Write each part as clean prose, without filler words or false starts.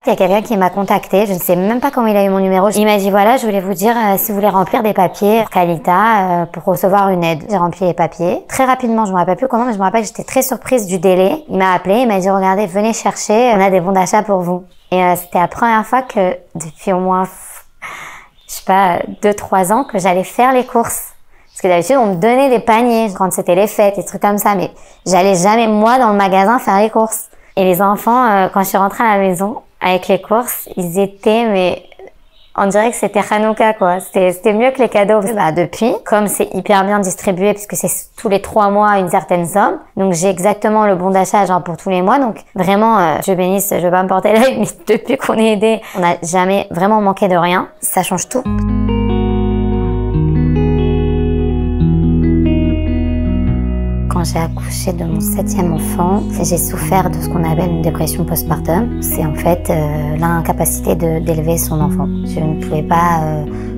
Il y a quelqu'un qui m'a contacté, je ne sais même pas comment il a eu mon numéro. Il m'a dit voilà, je voulais vous dire si vous voulez remplir des papiers pour Qualita pour recevoir une aide. J'ai rempli les papiers. Très rapidement, je me rappelle plus comment, mais je me rappelle que j'étais très surprise du délai. Il m'a appelé, il m'a dit regardez, venez chercher, on a des bons d'achat pour vous. Et c'était la première fois que depuis au moins, je sais pas, 2-3 ans que j'allais faire les courses. Parce que d'habitude, on me donnait des paniers quand c'était les fêtes, des trucs comme ça, mais j'allais jamais, moi, dans le magasin faire les courses. Et les enfants, quand je suis rentrée à la maison, avec les courses, ils étaient, mais on dirait que c'était Hanouka, quoi. C'était mieux que les cadeaux. Bah, depuis, comme c'est hyper bien distribué, puisque c'est tous les 3 mois une certaine somme, donc j'ai exactement le bon d'achat, genre pour tous les mois. Donc vraiment, je bénisse, je vais pas me porter l'œil, mais depuis qu'on est aidés, on n'a jamais vraiment manqué de rien. Ça change tout. Quand j'ai accouché de mon 7e enfant, j'ai souffert de ce qu'on appelle une dépression postpartum. C'est en fait l'incapacité d'élever son enfant. Je ne pouvais pas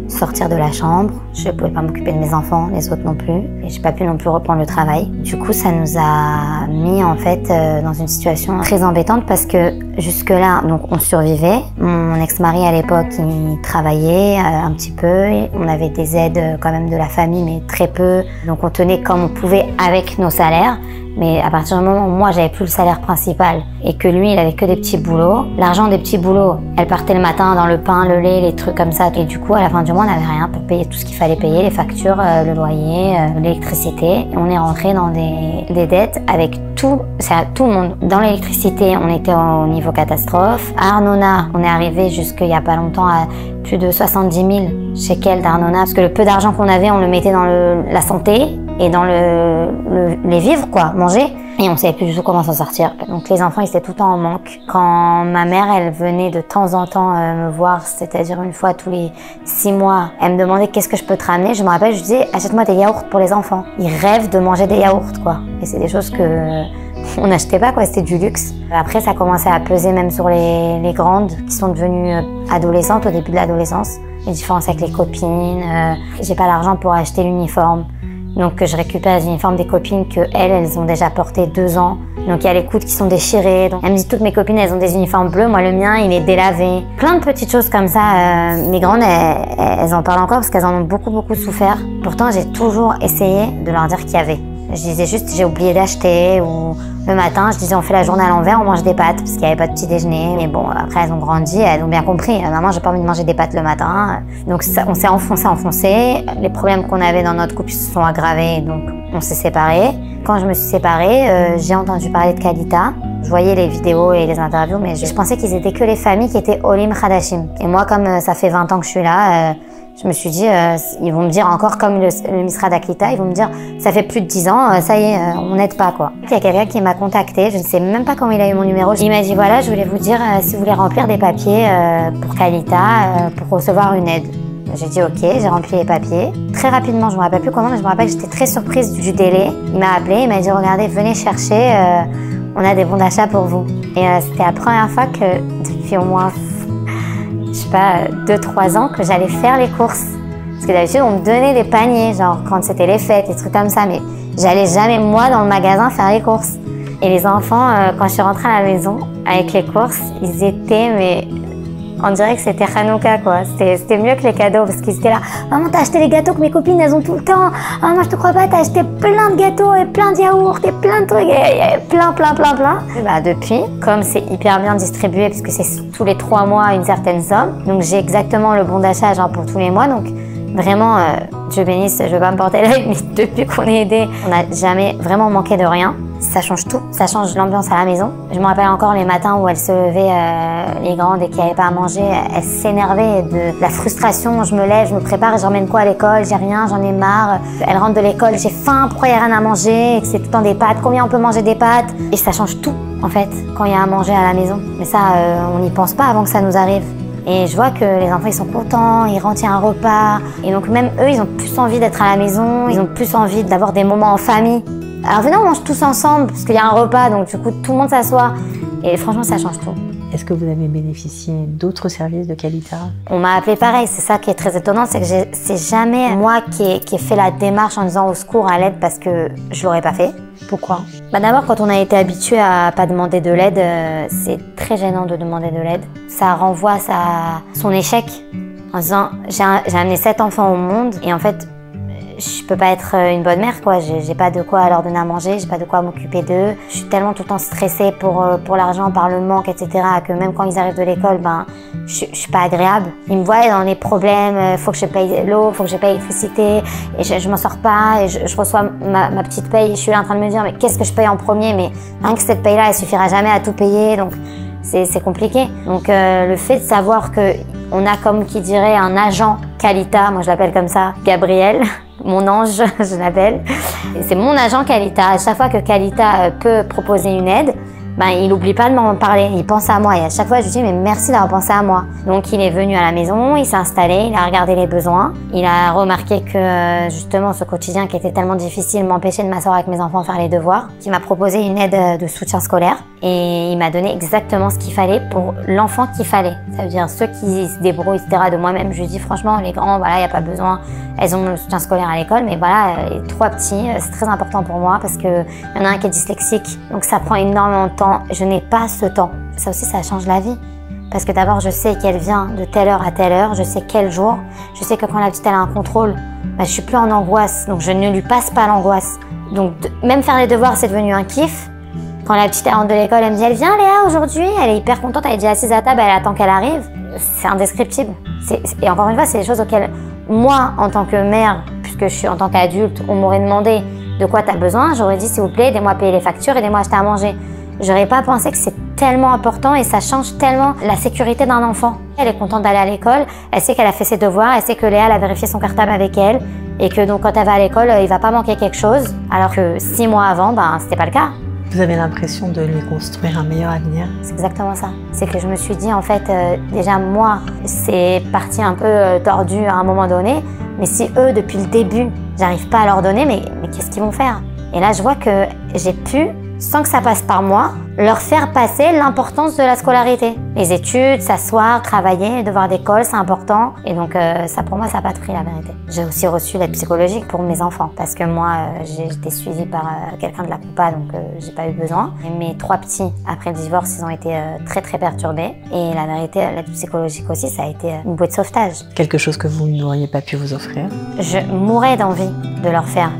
sortir de la chambre, je ne pouvais pas m'occuper de mes enfants, les autres non plus, et j'ai pas pu non plus reprendre le travail. Du coup, ça nous a mis en fait dans une situation très embêtante parce que jusque-là, donc on survivait. Mon ex-mari à l'époque, il travaillait un petit peu, on avait des aides quand même de la famille, mais très peu. Donc on tenait comme on pouvait avec nos salaires. Mais à partir du moment où moi j'avais plus le salaire principal et que lui il avait que des petits boulots, l'argent des petits boulots, elle partait le matin dans le pain, le lait, les trucs comme ça. Et du coup à la fin du mois on n'avait rien pour payer tout ce qu'il fallait payer, les factures, le loyer, l'électricité. Et on est rentré dans des dettes avec tout le monde. Dans l'électricité on était au niveau catastrophe. À Arnona on est arrivé jusqu'il y a pas longtemps à plus de 70 000 shekels d'Arnona parce que le peu d'argent qu'on avait on le mettait dans la santé et dans les vivres, quoi, manger. Et on savait plus du tout comment s'en sortir. Donc les enfants, ils étaient tout le temps en manque. Quand ma mère, elle venait de temps en temps me voir, c'est-à-dire une fois tous les 6 mois, elle me demandait qu'est-ce que je peux te ramener. Je me rappelle, je disais, achète-moi des yaourts pour les enfants. Ils rêvent de manger des yaourts, quoi. Et c'est des choses que on n'achetait pas, quoi, c'était du luxe. Après, ça commençait à peser même sur les grandes qui sont devenues adolescentes au début de l'adolescence. Les différences avec les copines, j'ai pas l'argent pour acheter l'uniforme. Donc je récupère les uniformes des copines que elles ont déjà porté 2 ans. Donc il y a les coudes qui sont déchirés. Donc, elle me dit toutes mes copines elles ont des uniformes bleus, moi le mien il est délavé. Plein de petites choses comme ça. Mes grandes elles en parlent encore parce qu'elles en ont beaucoup souffert. Pourtant j'ai toujours essayé de leur dire qu'il y avait. Je disais juste j'ai oublié d'acheter ou le matin je disais on fait la journée à l'envers, on mange des pâtes parce qu'il n'y avait pas de petit déjeuner. Mais bon après elles ont grandi, elles ont bien compris. Maman j'ai pas envie de manger des pâtes le matin. Donc ça, on s'est enfoncé. Les problèmes qu'on avait dans notre couple se sont aggravés donc on s'est séparés. Quand je me suis séparée, j'ai entendu parler de Qualita. Je voyais les vidéos et les interviews mais je pensais qu'ils étaient que les familles qui étaient Olim Hadashim. Et moi comme ça fait 20 ans que je suis là, je me suis dit, ils vont me dire encore comme le Misrad Aklita, ils vont me dire, ça fait plus de 10 ans, ça y est, on n'aide pas, quoi. Il y a quelqu'un qui m'a contacté, je ne sais même pas comment il a eu mon numéro. Il m'a dit, voilà, je voulais vous dire si vous voulez remplir des papiers pour Qualita, pour recevoir une aide. J'ai dit ok, j'ai rempli les papiers. Très rapidement, je me rappelle plus comment, mais je me rappelle que j'étais très surprise du délai. Il m'a appelé, il m'a dit, regardez, venez chercher, on a des bons d'achat pour vous. Et c'était la première fois que, depuis au moins je sais pas, 2-3 ans que j'allais faire les courses. Parce que d'habitude, on me donnait des paniers, genre quand c'était les fêtes, des trucs comme ça, mais j'allais jamais, moi, dans le magasin faire les courses. Et les enfants, quand je suis rentrée à la maison, avec les courses, ils étaient, mais on dirait que c'était Hanouka, quoi. C'était mieux que les cadeaux, parce qu'ils étaient là. Maman, t'as acheté les gâteaux que mes copines, elles ont tout le temps. Ah, moi, je te crois pas, t'as acheté plein de gâteaux et plein de yaourts et plein de trucs, et plein. Et bah, depuis, comme c'est hyper bien distribué, puisque c'est tous les 3 mois une certaine somme, donc j'ai exactement le bon d'achat, genre pour tous les mois, donc vraiment, Dieu bénisse, je vais pas me porter l'œil, mais depuis qu'on est aidés, on n'a jamais vraiment manqué de rien. Ça change tout, ça change l'ambiance à la maison. Je me rappelle encore les matins où elles se levaient, les grandes, et qu'il n'y avait pas à manger, elles s'énervaient de la frustration. Je me lève, je me prépare, j'emmène quoi à l'école, j'ai rien, j'en ai marre. Elles rentrent de l'école, j'ai faim, pourquoi il n'y a rien à manger, et que c'est tout le temps des pâtes, combien on peut manger des pâtes. Et ça change tout, en fait, quand il y a à manger à la maison. Mais ça, on n'y pense pas avant que ça nous arrive. Et je vois que les enfants, ils sont contents, ils rentrent, il y a un repas. Et donc même eux, ils ont plus envie d'être à la maison, ils ont plus envie d'avoir des moments en famille. Alors venez, on mange tous ensemble, parce qu'il y a un repas, donc du coup, tout le monde s'assoit. Et franchement, ça change tout. Est-ce que vous avez bénéficié d'autres services de Qualita? On m'a appelé pareil, c'est ça qui est très étonnant, c'est que c'est jamais moi qui ai fait la démarche en disant au secours, à l'aide, parce que je l'aurais pas fait. Pourquoi? D'abord, quand on a été habitué à pas demander de l'aide, c'est très gênant de demander de l'aide. Ça renvoie à son échec en disant j'ai amené 7 enfants au monde et en fait je peux pas être une bonne mère quoi. J'ai pas de quoi leur donner à manger, j'ai pas de quoi m'occuper d'eux. Je suis tellement tout le temps stressée pour l'argent, par le manque, etc. que même quand ils arrivent de l'école, je suis pas agréable. Ils me voient dans les problèmes, faut que je paye l'eau, faut que je paye l'électricité et je m'en sors pas et je reçois ma petite paye et je suis là en train de me dire mais qu'est-ce que je paye en premier, mais rien que cette paye là elle suffira jamais à tout payer, donc c'est compliqué. Donc le fait de savoir que on a comme qui dirait un agent Qualita, moi je l'appelle comme ça, Gabriel, mon ange je l'appelle, c'est mon agent Qualita. À chaque fois que Qualita peut proposer une aide, il n'oublie pas de m'en parler, il pense à moi et à chaque fois je lui dis mais merci d'avoir pensé à moi. Donc il est venu à la maison, il s'est installé, il a regardé les besoins, il a remarqué que justement ce quotidien qui était tellement difficile m'empêchait de m'asseoir avec mes enfants faire les devoirs, il m'a proposé une aide de soutien scolaire et il m'a donné exactement ce qu'il fallait pour l'enfant qu'il fallait. Ça veut dire ceux qui se débrouillent, etc. De moi-même, je lui dis franchement les grands, voilà, il n'y a pas besoin, elles ont le soutien scolaire à l'école, mais voilà, les 3 petits, c'est très important pour moi parce que y en a un qui est dyslexique, donc ça prend énormément de temps. Je n'ai pas ce temps. Ça aussi, ça change la vie. Parce que d'abord, je sais qu'elle vient de telle heure à telle heure, je sais quel jour, je sais que quand la petite elle a un contrôle, je suis plus en angoisse, donc je ne lui passe pas l'angoisse. Donc même faire les devoirs, c'est devenu un kiff. Quand la petite elle rentre de l'école, elle me dit elle vient Léa aujourd'hui, elle est hyper contente, elle est déjà assise à table, elle attend qu'elle arrive. C'est indescriptible. Et encore une fois, c'est des choses auxquelles moi, en tant que mère, puisque je suis en tant qu'adulte, on m'aurait demandé de quoi tu as besoin, j'aurais dit s'il vous plaît, aidez-moi à payer les factures, aidez-moi à acheter à manger. J'aurais pas pensé que c'est tellement important et ça change tellement la sécurité d'un enfant. Elle est contente d'aller à l'école, elle sait qu'elle a fait ses devoirs, elle sait que Léa a vérifié son cartable avec elle et que donc quand elle va à l'école, il va pas manquer quelque chose. Alors que 6 mois avant, c'était pas le cas. Vous avez l'impression de lui construire un meilleur avenir? C'est exactement ça. C'est que je me suis dit en fait, déjà moi, c'est parti un peu tordu à un moment donné, mais si eux, depuis le début, j'arrive pas à leur donner, mais qu'est-ce qu'ils vont faire? Et là, je vois que j'ai pu, sans que ça passe par moi, leur faire passer l'importance de la scolarité. Les études, s'asseoir, travailler, devoir d'école, c'est important. Et donc ça, pour moi, ça n'a pas de prix, la vérité. J'ai aussi reçu l'aide psychologique pour mes enfants. Parce que moi, j'ai été suivie par quelqu'un de la COUPA, donc j'ai pas eu besoin. Et mes 3 petits, après le divorce, ils ont été très très perturbés. Et la vérité, l'aide psychologique aussi, ça a été une bouée de sauvetage. Quelque chose que vous n'auriez pas pu vous offrir? Je mourais d'envie de leur faire.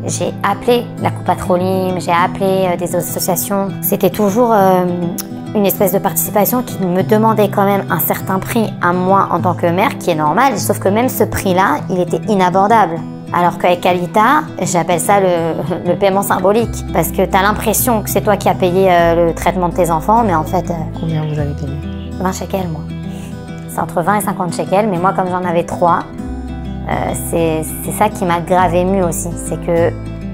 J'ai appelé la COUPA Trolim, j'ai appelé des associations. C'était toujours une espèce de participation qui me demandait quand même un certain prix à moi en tant que mère, qui est normal, sauf que même ce prix-là, il était inabordable. Alors qu'avec Qualita, j'appelle ça le paiement symbolique, parce que tu as l'impression que c'est toi qui as payé le traitement de tes enfants, mais en fait... Combien vous avez payé? 20 shekels, moi. C'est entre 20 et 50 shekels, mais moi, comme j'en avais 3, c'est ça qui m'a grave émue aussi, c'est que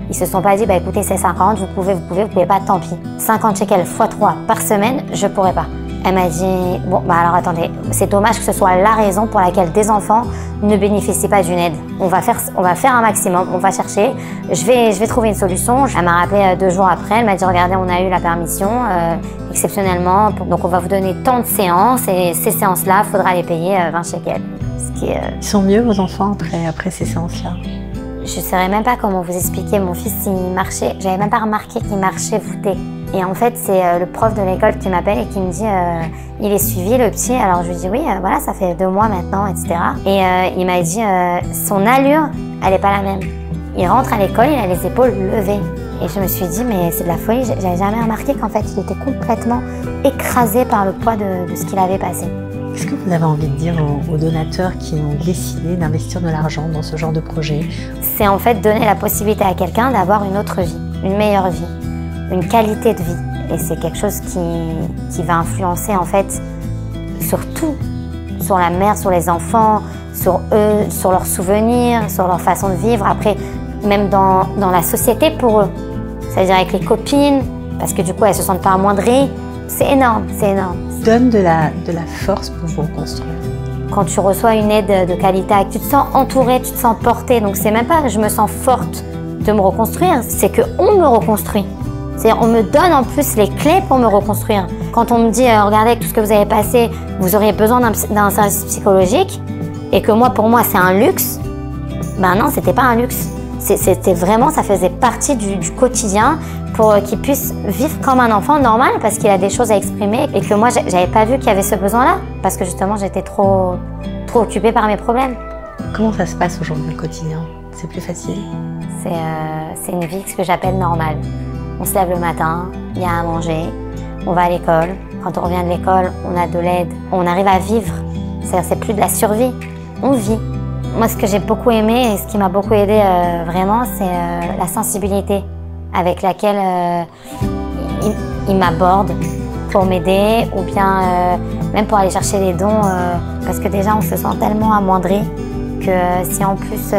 ils se sont pas dit écoutez c'est 50, vous pouvez pas, tant pis. 50 shekels x 3 par semaine, je pourrais pas. Elle m'a dit bon alors attendez, c'est dommage que ce soit la raison pour laquelle des enfants ne bénéficient pas d'une aide. On va faire un maximum, on va chercher, je vais trouver une solution. Elle m'a rappelé 2 jours après, elle m'a dit regardez on a eu la permission exceptionnellement, donc on va vous donner tant de séances et ces séances-là, il faudra les payer 20 shekels. Ils sont mieux vos enfants après ces séances-là? Je ne saurais même pas comment vous expliquer. Mon fils, il marchait, j'avais même pas remarqué qu'il marchait voûté. Et en fait, c'est le prof de l'école qui m'appelle et qui me dit il est suivi le petit. Alors je lui dis oui, voilà, ça fait 2 mois maintenant, etc. Et il m'a dit son allure, elle n'est pas la même. Il rentre à l'école, il a les épaules levées. Et je me suis dit mais c'est de la folie. J'avais jamais remarqué qu'en fait, il était complètement écrasé par le poids de ce qu'il avait passé. Qu'est-ce que vous avez envie de dire aux donateurs qui ont décidé d'investir de l'argent dans ce genre de projet? C'est en fait donner la possibilité à quelqu'un d'avoir une autre vie, une meilleure vie, une qualité de vie. Et c'est quelque chose qui va influencer en fait sur tout, sur la mère, sur les enfants, sur eux, sur leurs souvenirs, sur leur façon de vivre, après même dans la société pour eux. C'est-à-dire avec les copines, parce que du coup elles se sentent pas amoindries. C'est énorme, c'est énorme. Donne de la force pour vous reconstruire. Quand tu reçois une aide de qualité, tu te sens entourée, tu te sens portée. Donc c'est même pas que je me sens forte de me reconstruire, c'est qu'on me reconstruit. C'est-à-dire on me donne en plus les clés pour me reconstruire. Quand on me dit regardez avec tout ce que vous avez passé, vous auriez besoin d'un service psychologique, et que moi pour moi c'est un luxe, non c'était pas un luxe. C'était vraiment, ça faisait partie du quotidien pour qu'il puisse vivre comme un enfant normal parce qu'il a des choses à exprimer et que moi, j'avais pas vu qu'il y avait ce besoin-là parce que justement, j'étais trop occupée par mes problèmes. Comment ça se passe aujourd'hui le quotidien? C'est plus facile? C'est une vie que j'appelle normale. On se lève le matin, il y a à manger, on va à l'école. Quand on revient de l'école, on a de l'aide, on arrive à vivre. C'est plus de la survie, on vit. Moi, ce que j'ai beaucoup aimé et ce qui m'a beaucoup aidé vraiment, c'est la sensibilité avec laquelle il m'aborde pour m'aider ou bien même pour aller chercher des dons parce que déjà, on se sent tellement amoindri que si en plus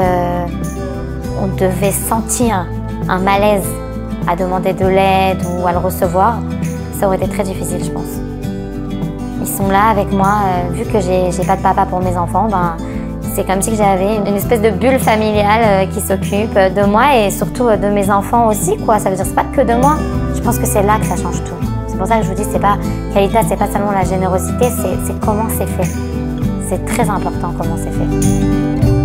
on devait sentir un malaise à demander de l'aide ou à le recevoir, ça aurait été très difficile, je pense. Ils sont là avec moi, vu que j'ai pas de papa pour mes enfants, ben, c'est comme si j'avais une espèce de bulle familiale qui s'occupe de moi et surtout de mes enfants aussi, quoi. Ça veut dire c'est pas que de moi. Je pense que c'est là que ça change tout. C'est pour ça que je vous dis, c'est pas Qualitas, c'est pas seulement la générosité, c'est comment c'est fait. C'est très important comment c'est fait.